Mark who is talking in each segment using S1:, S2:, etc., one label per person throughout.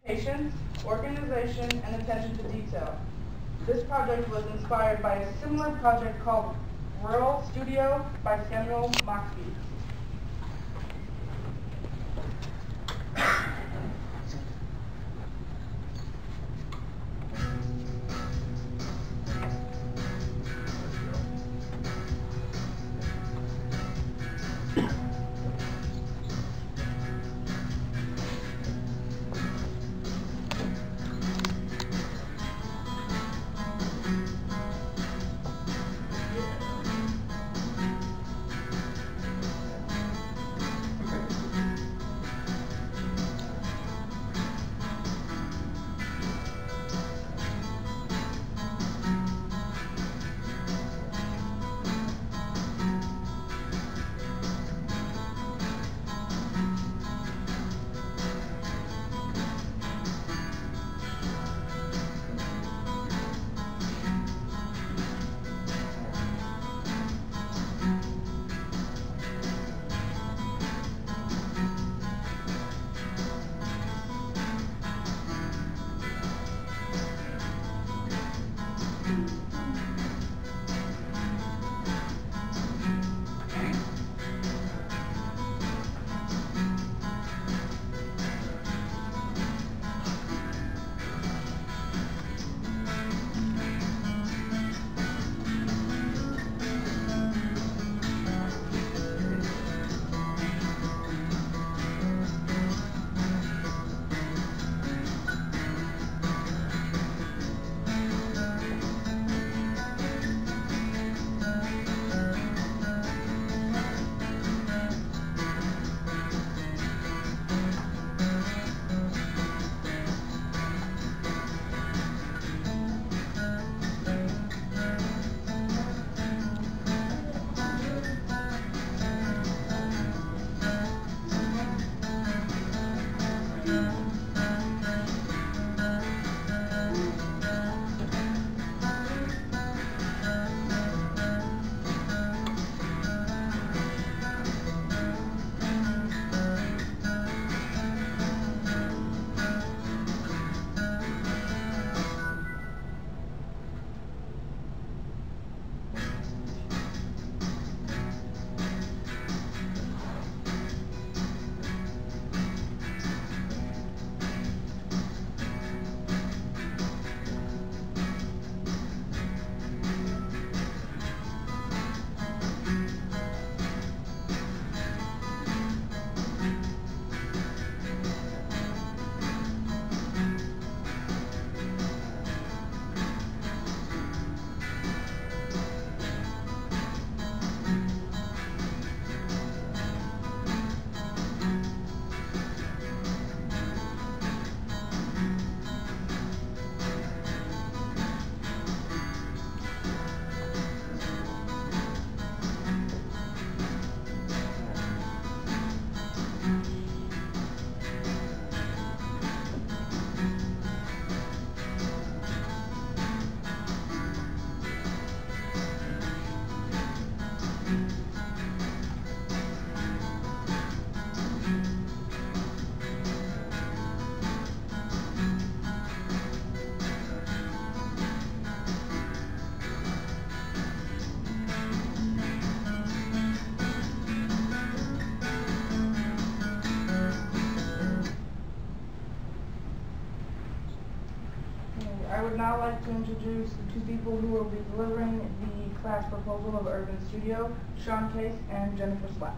S1: Patience, organization, and attention to detail. This project was inspired by a similar project called Rural Studio by Samuel Moxby. I would now like to introduce the two people who will be delivering the class proposal of Urban Studio, Sean Case and Jennifer Slack.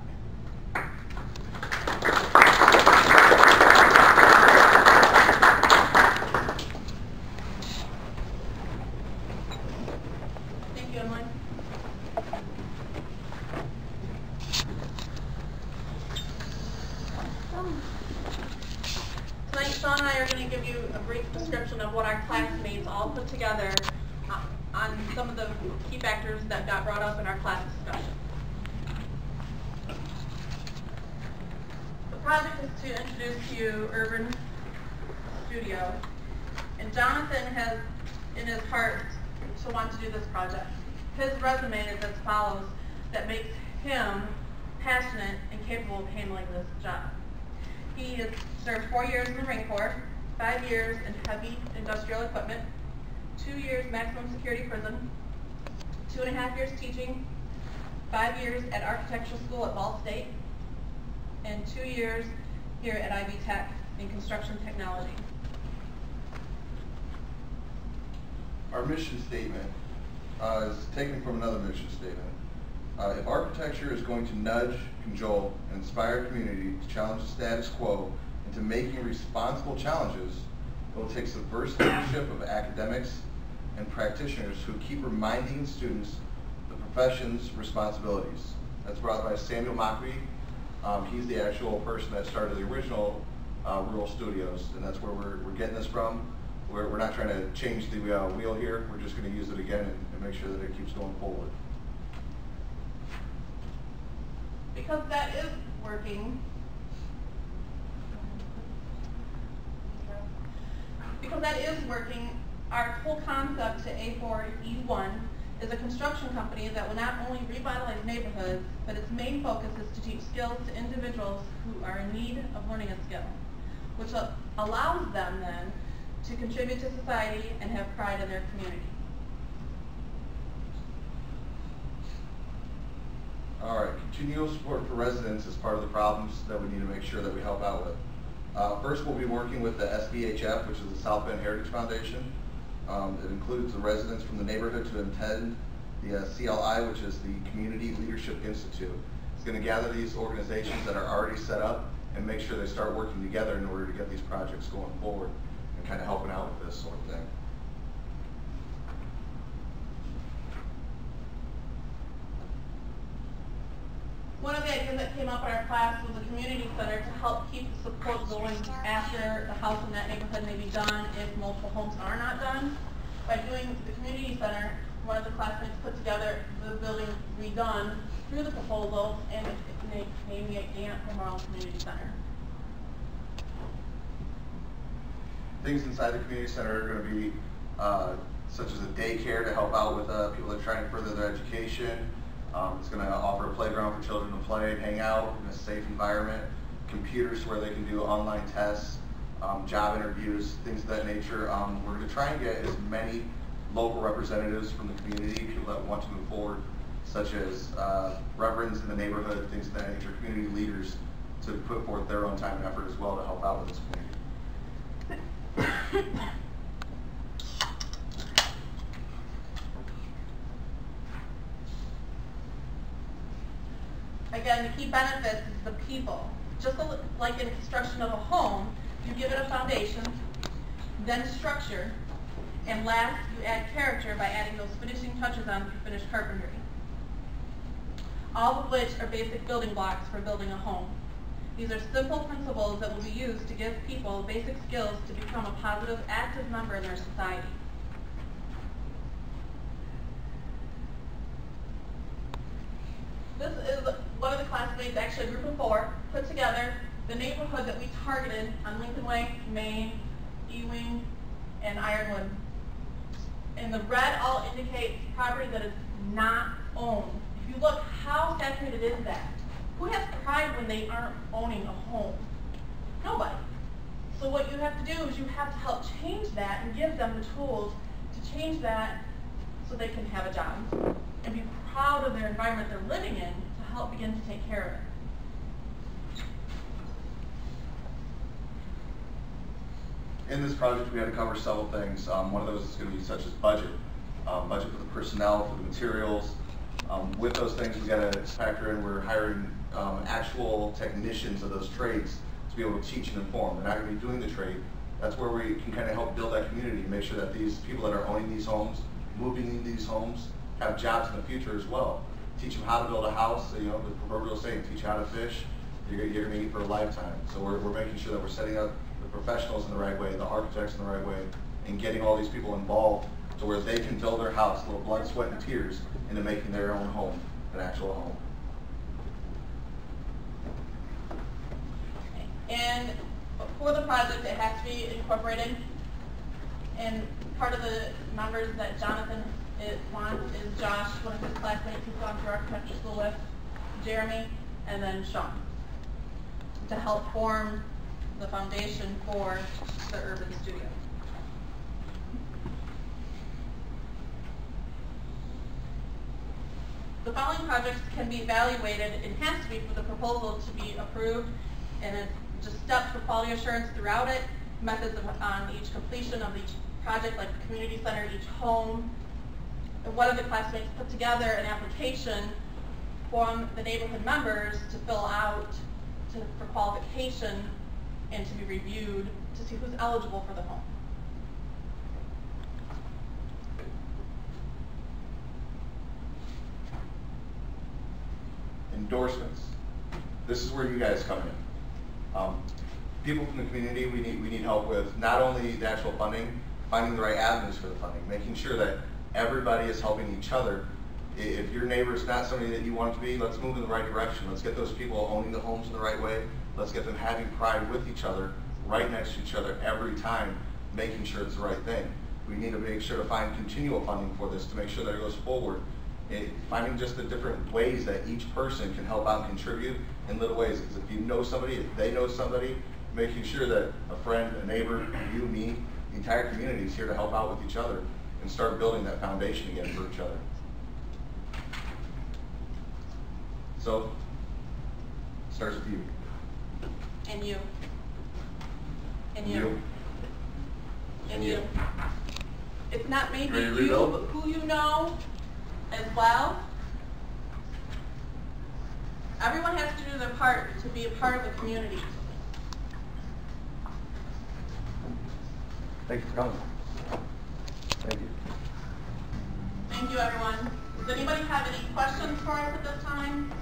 S2: Thank you, Emily. Tonight, Sean and I are going to give you a brief description of what our classmates all put together on some of the key factors that got brought up in our class discussion. The project is to introduce to you Urban Studio, and Jonathan has in his heart to want to do this project. His resume is as follows that makes him passionate and capable of handling this job. He has served 4 years in the Marine Corps. 5 years in heavy industrial equipment, 2 years maximum security prison, 2.5 years teaching, 5 years at architectural school at Ball State, and 2 years here at Ivy Tech in construction technology.
S3: Our mission statement is taken from another mission statement. If architecture is going to nudge, cajole, and inspire a community to challenge the status quo into making responsible challenges, it will take subversive leadership of academics and practitioners who keep reminding students the profession's responsibilities. That's brought by Samuel Mockery. He's the actual person that started the original Rural Studios, and that's where we're getting this from. We're not trying to change the wheel here. We're just going to use it again and make sure that it keeps going forward.
S2: Because that is working. Because that is working, our whole concept to A4E1 is a construction company that will not only revitalize neighborhoods, but its main focus is to teach skills to individuals who are in need of learning a skill, which allows them then to contribute to society and have pride in their community.
S3: All right, continual support for residents is part of the problems that we need to make sure that we help out with. First, we'll be working with the SBHF, which is the South Bend Heritage Foundation. It includes the residents from the neighborhood to attend the CLI, which is the Community Leadership Institute. It's going to gather these organizations that are already set up and make sure they start working together in order to get these projects going forward and kind of helping out with this sort of thing.
S2: One of the ideas that came up in our class was a community center to help keep the support going after the house in that neighborhood may be done if multiple homes are not done. By doing the community center, one of the classmates put together the building redone through the proposal and named the Aunt Memorial Community Center.
S3: Things inside the community center are going to be such as a daycare to help out with people that are trying to further their education. It's going to offer a playground for children to play and hang out in a safe environment, computers where they can do online tests, job interviews, things of that nature. We're going to try and get as many local representatives from the community, people that want to move forward, such as reverends in the neighborhood, things of that nature, community leaders, to put forth their own time and effort as well to help out with this community.
S2: Again, the key benefits is the people. Just like in construction of a home, you give it a foundation, then structure, and last, you add character by adding those finishing touches on through finished carpentry. All of which are basic building blocks for building a home. These are simple principles that will be used to give people basic skills to become a positive, active member in their society. This is one of the classmates, actually a group of 4, put together the neighborhood that we targeted on Lincoln Way, Maine, Ewing, and Ironwood. And the red all indicates property that is not owned. If you look, how saturated is that? Who has pride when they aren't owning a home? Nobody. So what you have to do is you have to help change that and give them the tools to change that so they can have a job and be proud of their environment they're living in to help begin to take care of it.
S3: In this project, we had to cover several things. One of those is going to be such as budget. Budget for the personnel, for the materials. With those things, we got to factor in we're hiring actual technicians of those trades to be able to teach and inform. They're not going to be doing the trade. That's where we can kind of help build that community and make sure that these people that are owning these homes, moving into these homes, have jobs in the future as well. Teach them how to build a house, you know, the proverbial saying, teach how to fish, you're going to eat for a lifetime. So we're making sure that we're setting up the professionals in the right way, the architects in the right way, and getting all these people involved to where they can build their house, a little blood, sweat, and tears, into making their own home, an actual home.
S2: And for the project, it has to be incorporated. And part of the members that Jonathan wants is Josh, one of his classmates he's gone through architecture school with, Jeremy, and then Sean, to help form the foundation for the urban studio. The following projects can be evaluated. It has to be for the proposal to be approved, and it's just steps for quality assurance throughout it, methods on each completion of each project, like the community center, each home. And one of the classmates put together an application from the neighborhood members to fill out for qualification and to be reviewed to see who's eligible for the home.
S3: Endorsements. This is where you guys come in. People from the community, we need help with not only the actual funding, finding the right avenues for the funding, making sure that everybody is helping each other. If your neighbor is not somebody that you want it to be, let's move in the right direction. Let's get those people owning the homes in the right way. Let's get them having pride with each other, right next to each other every time, making sure it's the right thing. We need to make sure to find continual funding for this to make sure that it goes forward. Finding just the different ways that each person can help out and contribute in little ways. Because if you know somebody, if they know somebody, making sure that a friend, a neighbor, you, me, the entire community is here to help out with each other and start building that foundation again for each other. So, it starts with you.
S2: And you. And
S3: You.
S2: you. And you. It's not maybe
S3: Ready to
S2: you,
S3: rebuild?
S2: but who you know as well. Everyone has to do their part to be a part of the community.
S3: Thank you for coming. Thank you.
S2: Thank you, everyone. Does anybody have any questions for us at this time?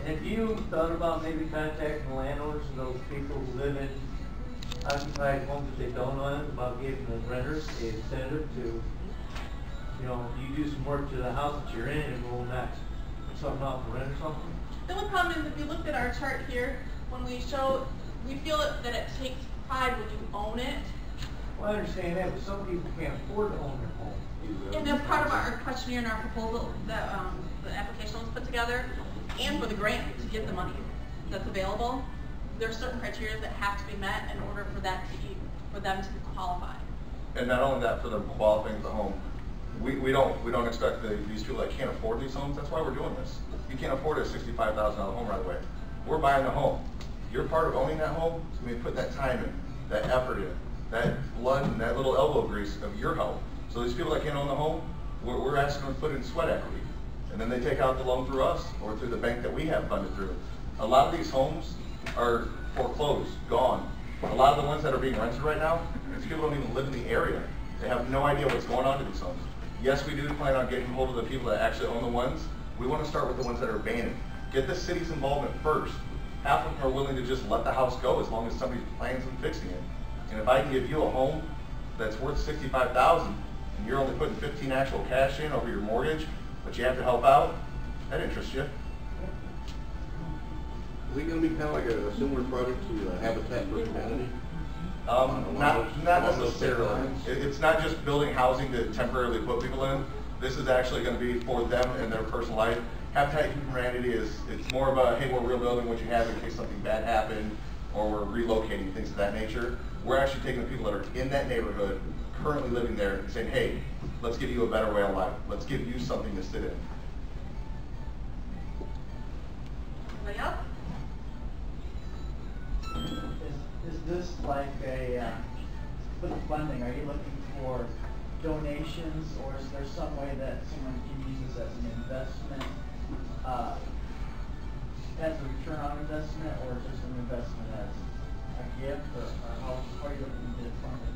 S4: Have you thought about maybe contacting the landlords and those people who live in occupied homes that they don't own, about giving the renters a incentive to, you know, you do some work to the house that you're in and we'll knock something off the rent or something?
S2: The only problem is if you looked at our chart here, when we show, we feel that it takes pride when you own it.
S4: Well, I understand that, but some people can't afford to own their home.
S2: And that's part of our questionnaire and our proposal that the application was put together, and for the grant to get the money that's available. There are certain criteria that have to be met in order for that for them to qualify.
S3: And not only that, for them qualifying for the home, we don't expect these people that can't afford these homes. That's why we're doing this. You can't afford a $65,000 home right away. We're buying the home. You're part of owning that home, so we put that time in, that effort in, that blood and that little elbow grease of your help. So these people that can't own the home, we're asking them to put in sweat equity. And then they take out the loan through us or through the bank that we have funded through. A lot of these homes are foreclosed, gone. A lot of the ones that are being rented right now, these people don't even live in the area. They have no idea what's going on to these homes. Yes, we do plan on getting hold of the people that actually own the ones. We want to start with the ones that are abandoned. Get the city's involvement first. Half of them are willing to just let the house go as long as somebody plans on fixing it. And if I can give you a home that's worth $65,000 and you're only putting 15 actual cash in over your mortgage, but you have to help out, that interests you.
S5: Is it going to be kind of like a similar project to Habitat for Humanity?
S3: Not necessarily. It's not just building housing to temporarily put people in. This is actually going to be for them and their personal life. Habitat for Humanity it's more of a, hey, we're rebuilding what you have in case something bad happened, or we're relocating, things of that nature. We're actually taking the people that are in that neighborhood, currently living there, and saying, hey, let's give you a better way of life. Let's give you something to sit in.
S2: Anybody else?
S6: Is this like a, with the funding, are you looking for donations, or is there some way that someone can use this as an investment, as a return on investment, or just an investment as a gift, or how are you looking to get it funded?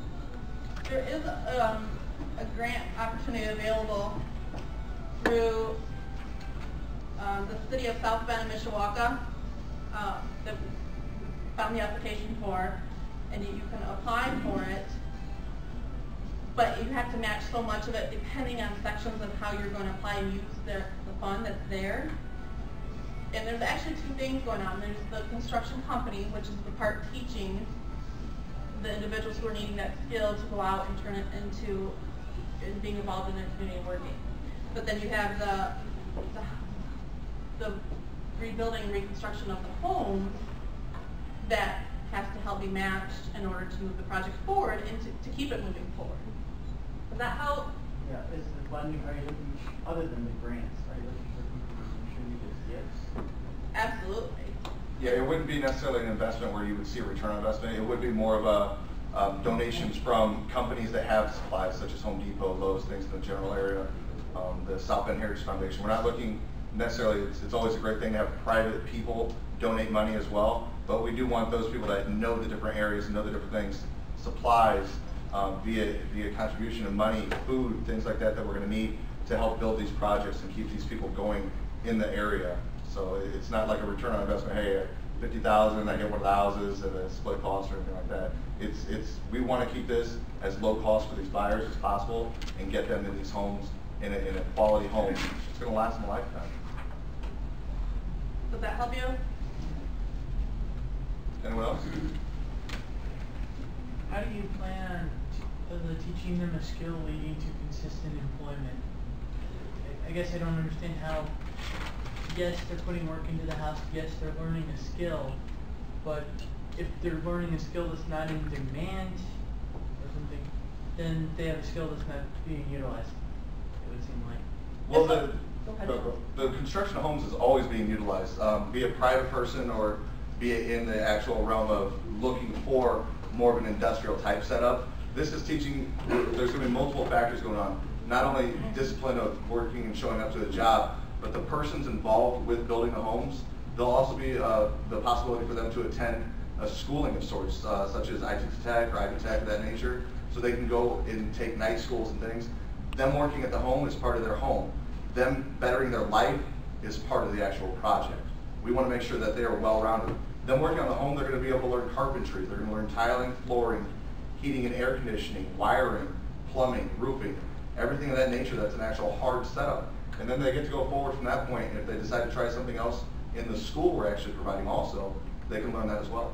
S2: There is a grant opportunity available through the city of South Bend and Mishawaka that we found the application for, and you can apply for it, but you have to match so much of it depending on sections of how you're going to apply and use the fund that's there. And there's actually two things going on. There's the construction company, which is the part teaching the individuals who are needing that skill to go out and turn it into being involved in their community working. But then you have the rebuilding and reconstruction of the homes that has to help be matched in order to move the project forward and to keep it moving forward. Does that help?
S6: Yeah, is the funding, are you looking, other than the grants, are you looking for people to contribute as gifts?
S2: Absolutely.
S3: Yeah, it wouldn't be necessarily an investment where you would see a return on investment. It would be more of a donations from companies that have supplies, such as Home Depot, Lowe's, things in the general area, the South Bend Heritage Foundation. We're not looking necessarily, it's always a great thing to have private people donate money as well, but we do want those people that know the different areas and know the different things, supplies, via contribution of money, food, things like that we're going to need to help build these projects and keep these people going in the area. So it's not like a return on investment, hey, 50,000, I get one of the houses at a split cost or anything like that. We want to keep this as low cost for these buyers as possible and get them in these homes, in a quality home. It's going to last them a lifetime.
S2: Does that help you?
S3: Anyone else?
S7: How do you plan on teaching them a skill leading to consistent employment? I guess I don't understand how, yes, they're putting work into the house, yes, they're learning a skill, but if they're learning a skill that's not in demand or something, then they have a skill that's not being utilized, it would seem like.
S3: Well, the construction of homes is always being utilized, be it private person or be it in the actual realm of looking for more of an industrial type setup. This is teaching, there's going to be multiple factors going on. Not only discipline of working and showing up to the job, but the persons involved with building the homes. There'll also be the possibility for them to attend a schooling of sorts, such as IT Tech or IB Tech of that nature, so they can go and take night schools and things. Them working at the home is part of their home. Them bettering their life is part of the actual project. We want to make sure that they are well-rounded. Them working on the home, they're going to be able to learn carpentry, they're going to learn tiling, flooring, heating and air conditioning, wiring, plumbing, roofing, everything of that nature that's an actual hard setup. And then they get to go forward from that point, and if they decide to try something else in the school we're actually providing also, they can learn that as well.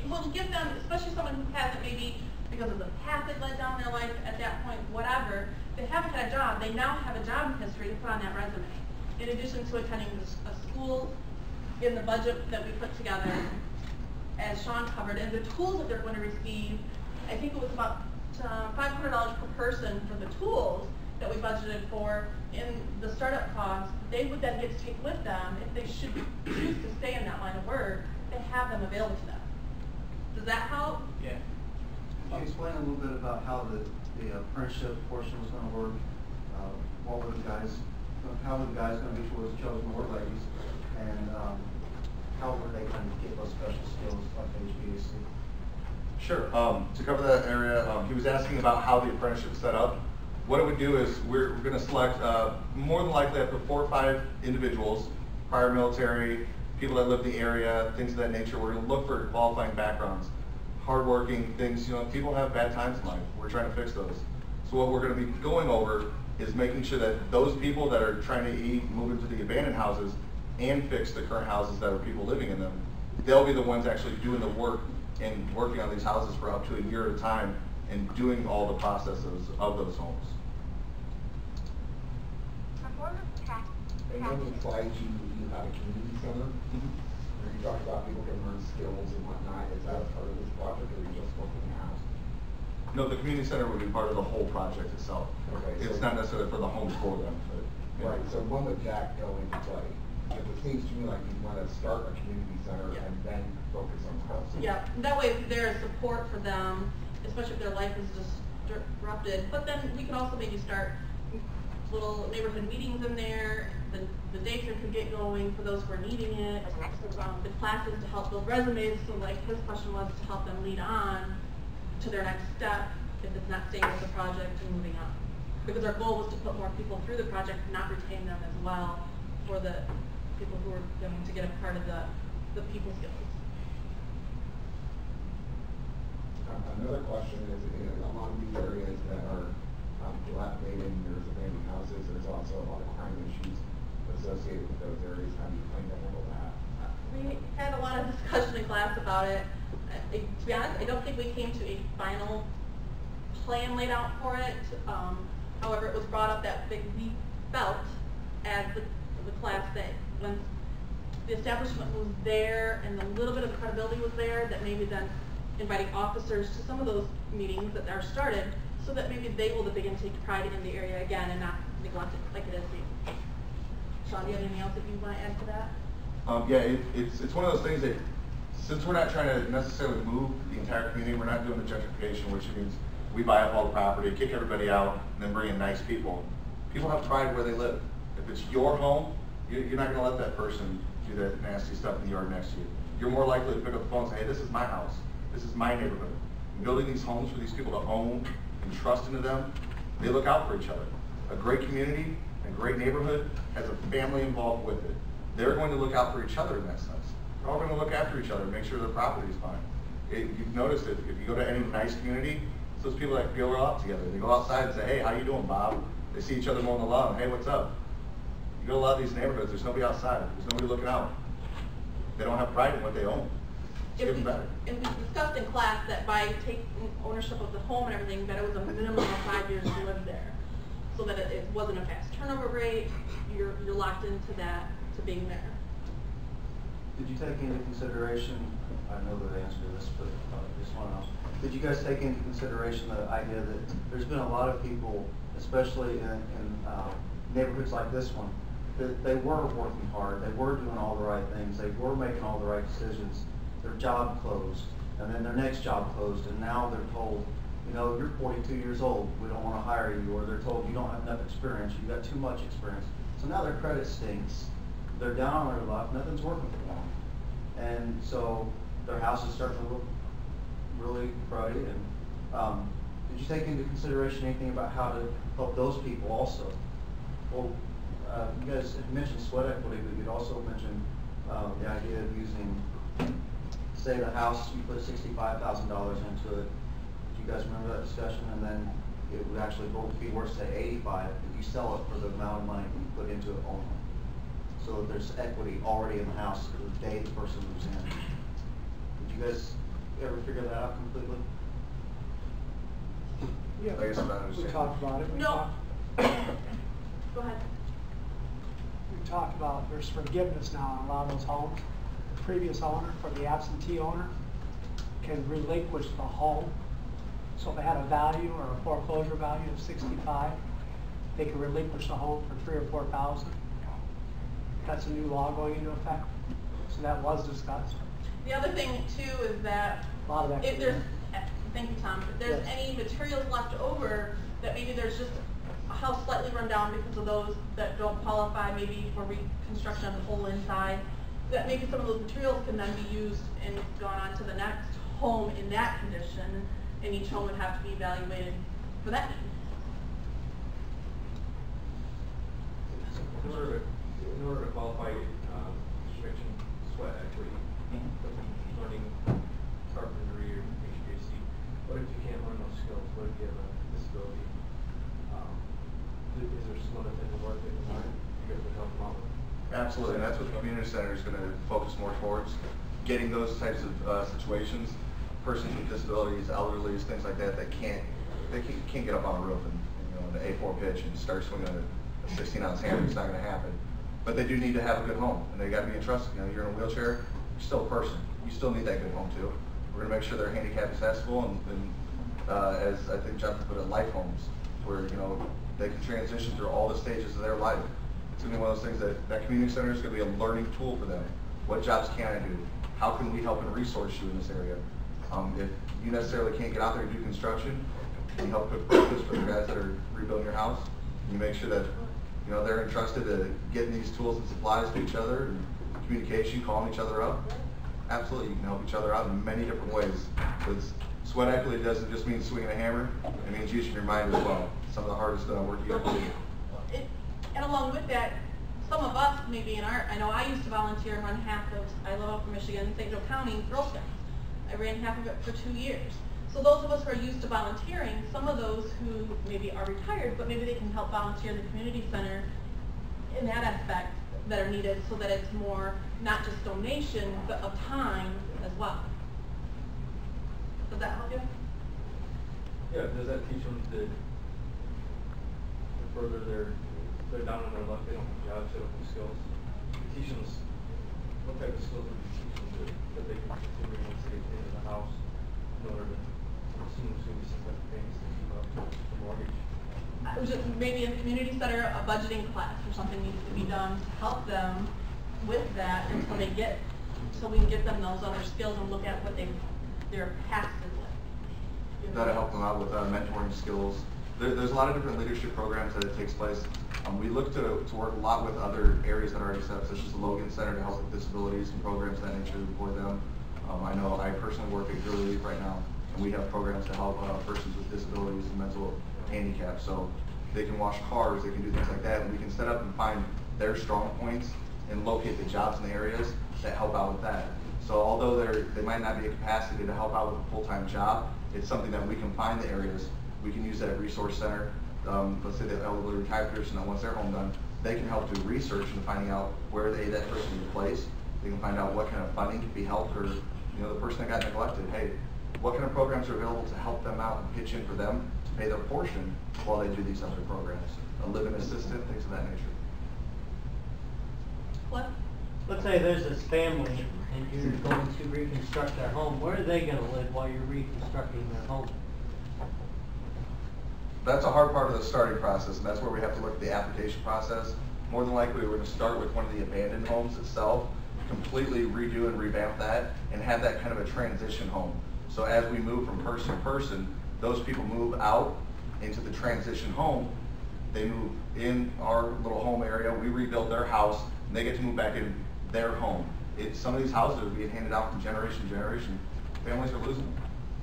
S2: Well, give them, especially someone who hasn't maybe, because of the path they led down their life at that point, whatever, they haven't had a job, they now have a job history to put on that resume. In addition to attending a school, in the budget that we put together, as Sean covered, and the tools that they're going to receive, I think it was about $500 per person for the tools that we budgeted for in the startup cost. They would then get to take with them, if they should choose to stay in that line of work, they have them available to them. Does that help?
S7: Yeah.
S8: Can you explain a little bit about how the apprenticeship portion was going to work? What were the guys, how were the guys going to be chosen, or ladies? And how were they going to get those special skills like HVAC?
S3: Sure. To cover that area, he was asking about how the apprenticeship is set up. What it would do is we're going to select more than likely up to 4 or 5 individuals, prior military, people that live in the area, things of that nature. We're going to look for qualifying backgrounds, hardworking things. You know, people have bad times in life. We're trying to fix those. So what we're going to be going over is making sure that those people that are trying to move into the abandoned houses and fix the current houses that are people living in them, they'll be the ones actually doing the work and working on these houses for up to a year at a time and doing all the processes of those homes.
S5: And one of the slides you had a community center, where you talked about people can learn skills and whatnot. Is that a part of this project, or are you just looking at the house?
S3: No, the community center would be part of the whole project itself.
S5: Okay,
S3: It's
S5: so-
S3: not necessarily for the homes for them, but. Yeah.
S5: Right, so when would that go into play? Because it seems to me like you want to start a community center
S2: Yeah.
S5: and then focus on housing.
S2: Yeah, that way there's support for them, especially if their life is disrupted. But then we can also maybe start little neighborhood meetings in there. The daycare could get going for those who are needing it. The classes to help build resumes. So like his question was to help them lead on to their next step if it's not staying with the project and moving on. Because our goal was to put more people through the project, not retain them as well for the people who are going to get a part of the people skills.
S5: Another question is, in a lot of these areas that are dilapidated, and there's abandoned houses, there's also a lot of crime issues associated with those areas. How do you plan to handle that?
S2: We had a lot of discussion in class about it. To be honest, I don't think we came to a final plan laid out for it. However, it was brought up that we felt as the class that when the establishment was there and a little bit of credibility was there, that maybe then inviting officers to some of those meetings that are started, so that maybe they will begin to take pride in the area again and not neglect it like it is being. Sean, do you have anything else that you want to add to that?
S3: Yeah, it's one of those things that, since we're not trying to necessarily move the entire community, we're not doing the gentrification, which means we buy up all the property, kick everybody out, and then bring in nice people. People have pride where they live. If it's your home, you're not going to let that person do that nasty stuff in the yard next to you. You're more likely to pick up the phone and say, hey, this is my house. This is my neighborhood. And building these homes for these people to own and trust into them, they look out for each other. A great community and great neighborhood has a family involved with it. They're going to look out for each other in that sense. They're all going to look after each other and make sure their property is fine. You've noticed it, if you go to any nice community, it's those people that feel out together. They go outside and say, hey, how you doing, Bob? They see each other mowing the lawn. Hey, what's up? You go to a lot of these neighborhoods, there's nobody outside. There's nobody looking out. They don't have pride in what they own. It's getting better.
S2: And we discussed in class that by taking ownership of the home and everything, that it was a minimum of 5 years to live there. So that it wasn't a fast turnover rate, you're locked into that, to being there.
S8: Did you take into consideration, I know the answer to this, but just want to know, did you guys take into consideration the idea that there's been a lot of people, especially in neighborhoods like this one, that they were working hard, they were doing all the right things, they were making all the right decisions, their job closed, and then their next job closed, and now they're told, you know, you're 42 years old, we don't want to hire you, or they're told you don't have enough experience, you've got too much experience. So now their credit stinks, they're down on their luck, nothing's working for them. And so their house is starting to look really cruddy. And did you take into consideration anything about how to help those people also? Well, you guys had mentioned sweat equity, but you'd also mentioned the idea of using, say the house, you put $65,000 into it. Do you guys remember that discussion? And then it would actually be worth, say, 85 if you sell it for the amount of money you put into it only. So that there's equity already in the house the day the person moves in. Did you guys ever figure that out completely?
S9: Yeah,
S3: I guess I'm not
S9: we
S3: understanding.
S9: talked about it.
S2: No. Go ahead.
S9: We talked about there's forgiveness now on a lot of those homes. The previous owner, or the absentee owner, can relinquish the home. So if it had a value or a foreclosure value of 65, they can relinquish the home for $3,000 or $4,000. That's a new law going into effect. So that was discussed.
S2: The other thing too is that
S9: A lot of
S2: if there's, thank you, Tom, if there's
S9: Yes.
S2: any materials left over, that maybe there's just a house slightly run down because of those that don't qualify maybe for reconstruction of the whole inside, that maybe some of those materials can then be used and gone on to the next home in that condition, and each home would have to be evaluated for that need.
S10: In order to qualify restriction sweat equity, learning carpentry or HVAC, what if you can't learn those skills? What if you have a disability? Is there some other type of work that you guys would help them out with?
S3: Absolutely, and that's what the community center is going to focus more towards, getting those types of situations, persons with disabilities, elderly, things like that, that can't get up on a roof and an A4 pitch and start swinging a 16-ounce hammer. It's not going to happen. But they do need to have a good home, and they got to be entrusted. You're in a wheelchair, you're still a person. You still need that good home too. We're going to make sure they're handicap accessible, and as I think Jonathan put it, life homes, where they can transition through all the stages of their life. It's going to be one of those things that community center is going to be a learning tool for them. What jobs can I do? How can we help and resource you in this area? If you necessarily can't get out there and do construction, can you help put purpose for the guys that are rebuilding your house? Can you make sure that they're entrusted to getting these tools and supplies to each other, and communication, calling each other up? Absolutely, you can help each other out in many different ways. Because sweat equity doesn't just mean swinging a hammer, it means using your mind as well. Some of the hardest work you have to do.
S2: And along with that, some of us maybe I know I used to volunteer and run half of, I live up in Michigan, St. Joe County, Girl Scouts. I ran half of it for 2 years. So those of us who are used to volunteering, some of those who maybe are retired, but maybe they can help volunteer in the community center in that aspect that are needed, so that it's more not just donation, but of time as well. Does that help you?
S10: Yeah, does that teach them to further they're down on their luck, they don't have jobs, they don't have skills? It teaches them what type of skills would you teach them that they can continue once they get into the house in order to, I'm assuming there's going to be some type of payments to keep up to the mortgage?
S2: Just maybe a community center, a budgeting class or something needs to be done to help them with that until they get, so we can get them those other skills and look at what their past is like.
S3: That'll help them out with mentoring skills. There's a lot of different leadership programs that it takes place. We look to work a lot with other areas that are already set up, such as the Logan Center to help with disabilities and programs of that nature for them. I know I personally work at Early Relief right now, and we have programs to help persons with disabilities and mental handicap. So they can wash cars, they can do things like that, and we can set up and find their strong points and locate the jobs in the areas that help out with that. So although they might not be a capacity to help out with a full-time job, it's something that we can find the areas. We can use that resource center. Let's say the elderly retired person, and once their home done, they can help do research in finding out where that person is placed. They can find out what kind of funding can be helped, or the person that got neglected. Hey, what kind of programs are available to help them out and pitch in for them to pay their portion while they do these other programs? A live-in assistant, things of that nature.
S2: What?
S4: Let's say there's this family and you're going to reconstruct their home. Where are they going to live while you're reconstructing their home?
S3: That's a hard part of the starting process, and that's where we have to look at the application process. More than likely, we're going to start with one of the abandoned homes itself, completely redo and revamp that, and have that kind of a transition home. So as we move from person to person, those people move out into the transition home. They move in our little home area. We rebuild their house, and they get to move back in their home. Some of these houses are being handed out from generation to generation. Families are losing them,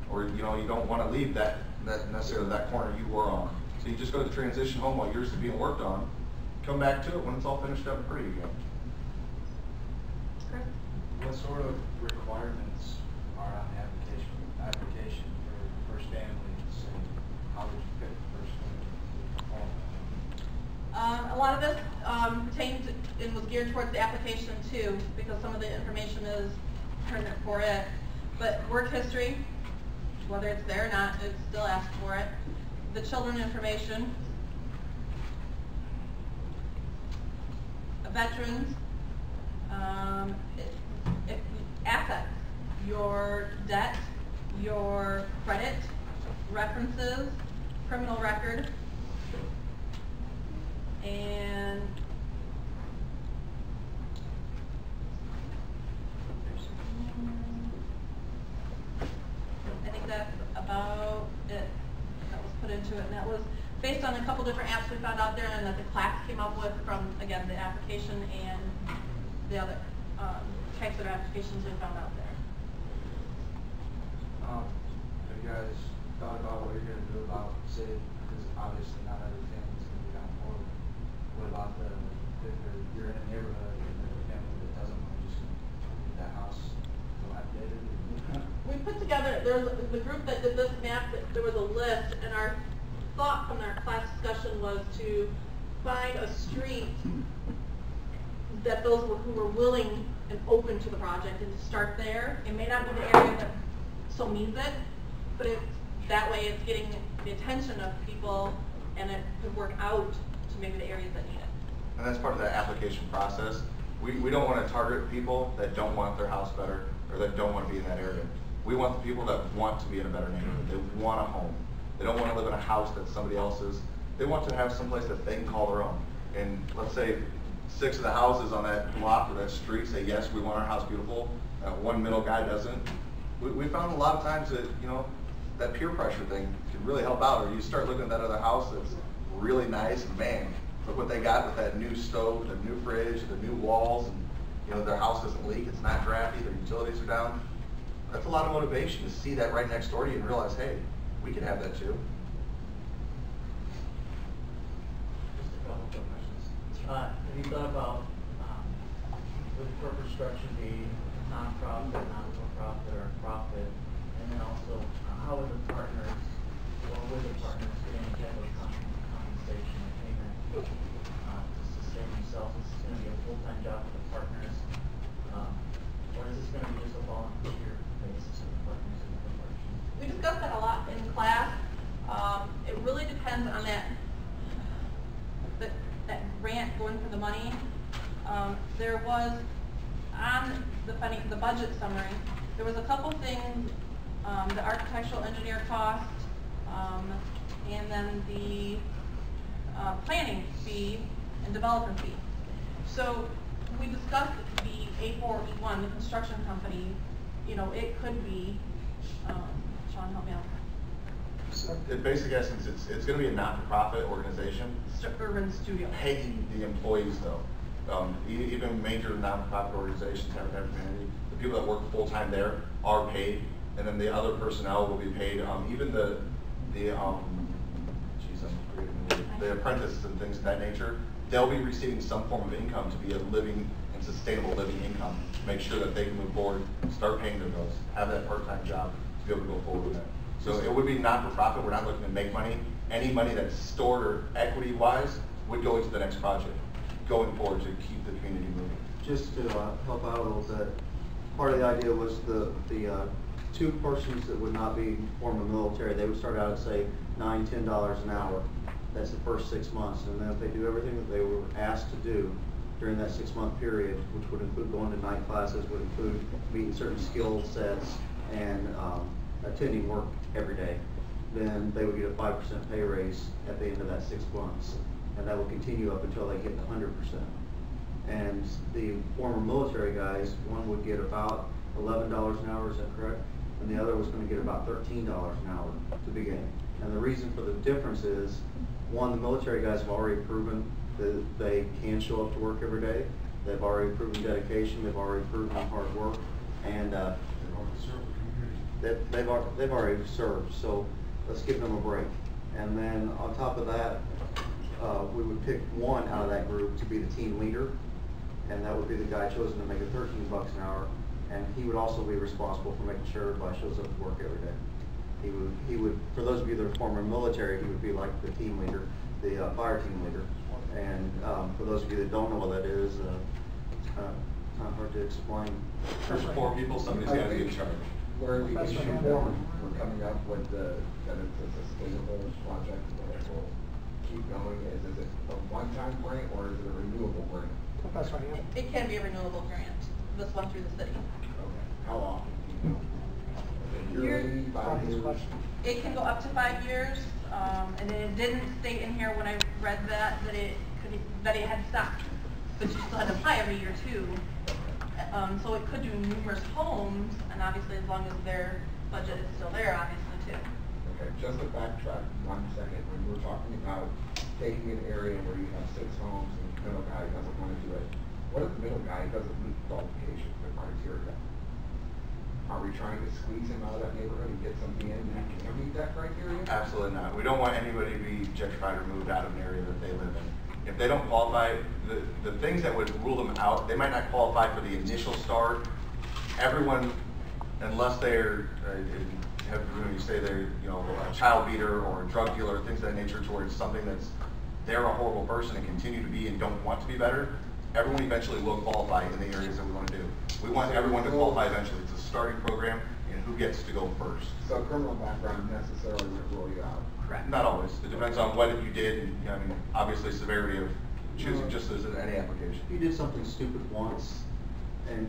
S3: or you don't want to leave that necessarily that corner you were on. So you just go to the transition home while yours is being worked on. Come back to it when it's all finished up and pretty again.
S11: What sort of requirements are on the application for first families, and how would you pick the first home?
S2: A lot of this pertained and was geared towards the application too, because some of the information is pertinent for it. But work history, whether it's there or not, it's still asked for it. The children information, veterans, assets, your debt, your credit, references, criminal record, and I think that's about it that was put into it. And that was based on a couple different apps we found out there and that the class came up with from, again, the application and the other types of applications we found out there.
S11: Have you guys thought about what you're going to do about, say, because obviously not every family's going to be on board. What about if you're in a neighborhood and there's a family that doesn't want to just get that house dilapidated?
S2: We put together, there was the group that did this map, there was a list, and our thought from our class discussion was to find a street that those who were willing and open to the project and to start there. It may not be the area that so needs it, but that way it's getting the attention of people and it could work out to maybe the areas that need it.
S3: And that's part of that application process. We don't want to target people that don't want their house better or that don't want to be in that area. We want the people that want to be in a better neighborhood. They want a home. They don't want to live in a house that's somebody else's. They want to have someplace that they can call their own. And let's say 6 of the houses on that block or that street say, yes, we want our house beautiful. One middle guy doesn't. We found a lot of times that, that peer pressure thing can really help out. Or you start looking at that other house that's really nice, and man, look what they got with that new stove, the new fridge, the new walls, and their house doesn't leak, it's not drafty, their utilities are down. That's a lot of motivation to see that right next door to you and realize, hey, we can have that too.
S4: Just a couple of questions. Have you thought about, would corporate structure be non-profit, not-for-profit, or profit? And then also, how would the partners, or would the partners get any type of compensation or payment to sustain themselves? Is this going to be a full-time job for the partners? Or is this going to be just a volunteer basis of the partners in the corporation?
S2: We discussed that a lot in class. It really depends on that grant going for the money. There was, on budget summary, there was a couple things, the architectural engineer cost, and then the planning fee and developer fee. So we discussed the A4E1, the construction company, you know, it could be, Sean, help me out.
S3: In basic essence, it's going to be a not-for-profit organization.
S2: Urban studio.
S3: Paying the employees, though. Even major non-profit organizations, Habitat for Humanity, the people that work full-time there are paid, and then the other personnel will be paid. Even the apprentices and things of that nature, they'll be receiving some form of income to be a living and sustainable living income to make sure that they can move forward, start paying their bills, have that part-time job to be able to go forward with that. So it would be not-for-profit. We're not looking to make money. Any money that's stored or equity-wise would go into the next project going forward to keep the community moving.
S8: Just to help out a little bit, part of the idea was the two persons that would not be former military, they would start out at say $9, $10 an hour. That's the first 6 months, and then if they do everything that they were asked to do during that 6-month period, which would include going to night classes, would include meeting certain skill sets and attending work every day, then they would get a 5% pay raise at the end of that 6 months, and that will continue up until they hit 100%. And the former military guys, one would get about $11 an hour, is that correct? And the other was going to get about $13 an hour to begin. And the reason for the difference is, one, the military guys have already proven that they can show up to work every day. They've already proven dedication. They've already proven hard work, and they've already served. So let's give them a break. And then on top of that, we would pick one out of that group to be the team leader, and that would be the guy chosen to make it $13 an hour. And he would also be responsible for making sure everybody shows up to work every day. He would, for those of you that are former military, he would be like the team leader, the fire team leader. And for those of you that don't know what that is, it's kind of hard to explain.
S3: For 4 people, somebody's got to be in charge.
S5: Where the issue we're coming up with that it's a sustainable project that will keep going, is it a one-time grant or is it a renewable grant?
S9: That's right, yeah.
S2: It can be a renewable grant, this one through the city.
S5: Okay. How often? Do you know? Yearly, 5 years?
S2: It can go up to 5 years, and it didn't state in here when I read that that it had stopped, but you still had to apply every year too. So it could do numerous homes, and obviously as long as their budget is still there, obviously too.
S5: Okay, just to backtrack 1 second, when we're talking about taking an area where you have 6 homes and the middle guy doesn't want to do it, what if the middle guy doesn't meet qualifications, the criteria? Are we trying to squeeze him out of that neighborhood and get something in that can meet that criteria?
S3: Absolutely not. We don't want anybody to be gentrified or moved out of an area that they live in. If they don't qualify, the things that would rule them out, they might not qualify for the initial start. Everyone, unless they're, you say they're, a child beater or a drug dealer, things of that nature, towards something that's, they're a horrible person and continue to be and don't want to be better, everyone eventually will qualify in the areas that we want to do. We want everyone to qualify eventually. It's a starting program, and who gets to go first.
S5: So criminal background necessarily would rule you out?
S3: Correct. Not always. It depends on what you did, and obviously severity of choosing, just as in any application.
S8: If you did something stupid once, and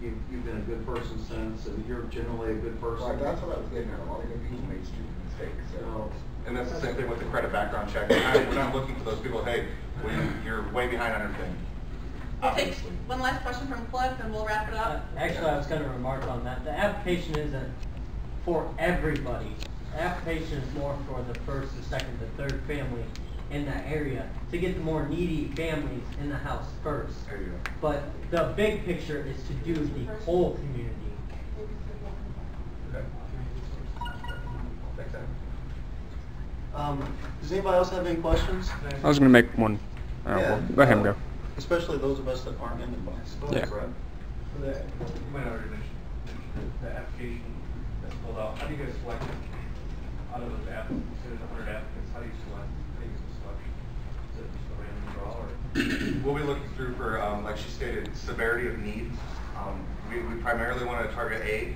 S8: you've been a good person since, and you're generally a good person.
S5: Right, that's what I was getting at. A lot of good people make stupid mistakes. So.
S3: And that's the same thing with the credit background check. We're not looking for those people, hey, you're way behind on everything.
S2: We'll take one last question from Cliff and we'll wrap it up.
S12: Actually, I was going to remark on that. The application isn't for everybody. The application is more for the first, the second, the third family in that area to get the more needy families in the house first.
S3: There you go.
S12: But the big picture is to do the whole community.
S3: Okay. Thanks,
S8: Does anybody else have any questions?
S13: I was going to make one.
S8: Yeah,
S13: Let him go.
S8: Especially those of us that aren't in the box. Go ahead, Brett.
S10: You might already mention the application that's filled out. How do you guys select out of those applicants? There's 100 applicants. How do you select? How do you get the selection? Is it just a random draw, or?
S3: We'll be looking through for, like she stated, severity of need. We primarily want to target A.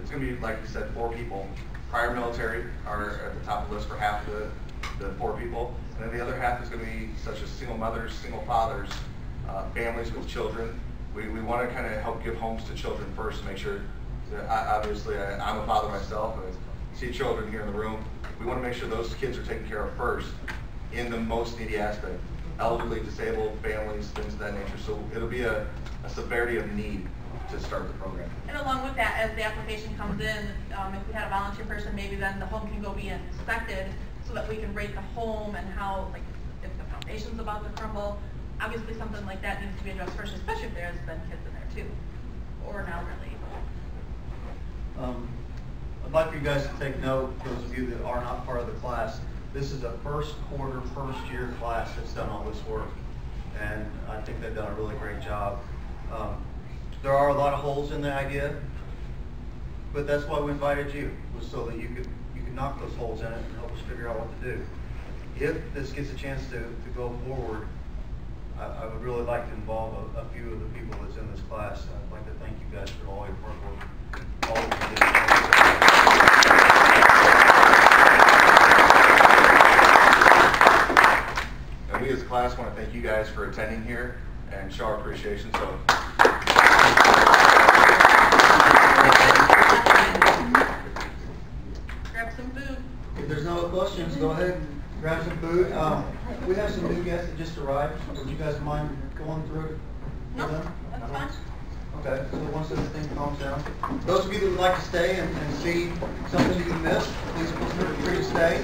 S3: It's going to be, like you said, 4 people. Prior military are at the top of the list for half of the 4 people. And then the other half is going to be such as single mothers, single fathers, families with children, We want to kind of help give homes to children first to make sure that, obviously, I'm a father myself, and I see children here in the room. We want to make sure those kids are taken care of first in the most needy aspect. Elderly, disabled, families, things of that nature. So it'll be a severity of need to start the program.
S2: And along with that, as the application comes in, if we had a volunteer person, maybe then the home can go be inspected so that we can rate the home and how, like, if the foundation's about to crumble. Obviously, something like that needs to be addressed first, especially if there's been kids in there too, or an elderly.
S8: I'd like for you guys to take note, those of you that are not part of the class, this is a first quarter, first year class that's done all this work. And I think they've done a really great job. There are a lot of holes in the idea, but that's why we invited you, was so that you could knock those holes in it and help us figure out what to do. If this gets a chance to go forward, I would really like to involve a few of the people that's in this class. I'd like to thank you guys for all your hard work. All of you did.
S3: And we as a class want to thank you guys for attending here and show our appreciation. So.
S2: Grab some food.
S8: If there's no questions, go ahead and grab some food. We have some new guests that just arrived. Would you guys mind going through it?
S2: No, that's fine.
S8: Okay, so once everything calms down. Those of you that would like to stay and see something you missed, please feel free to stay.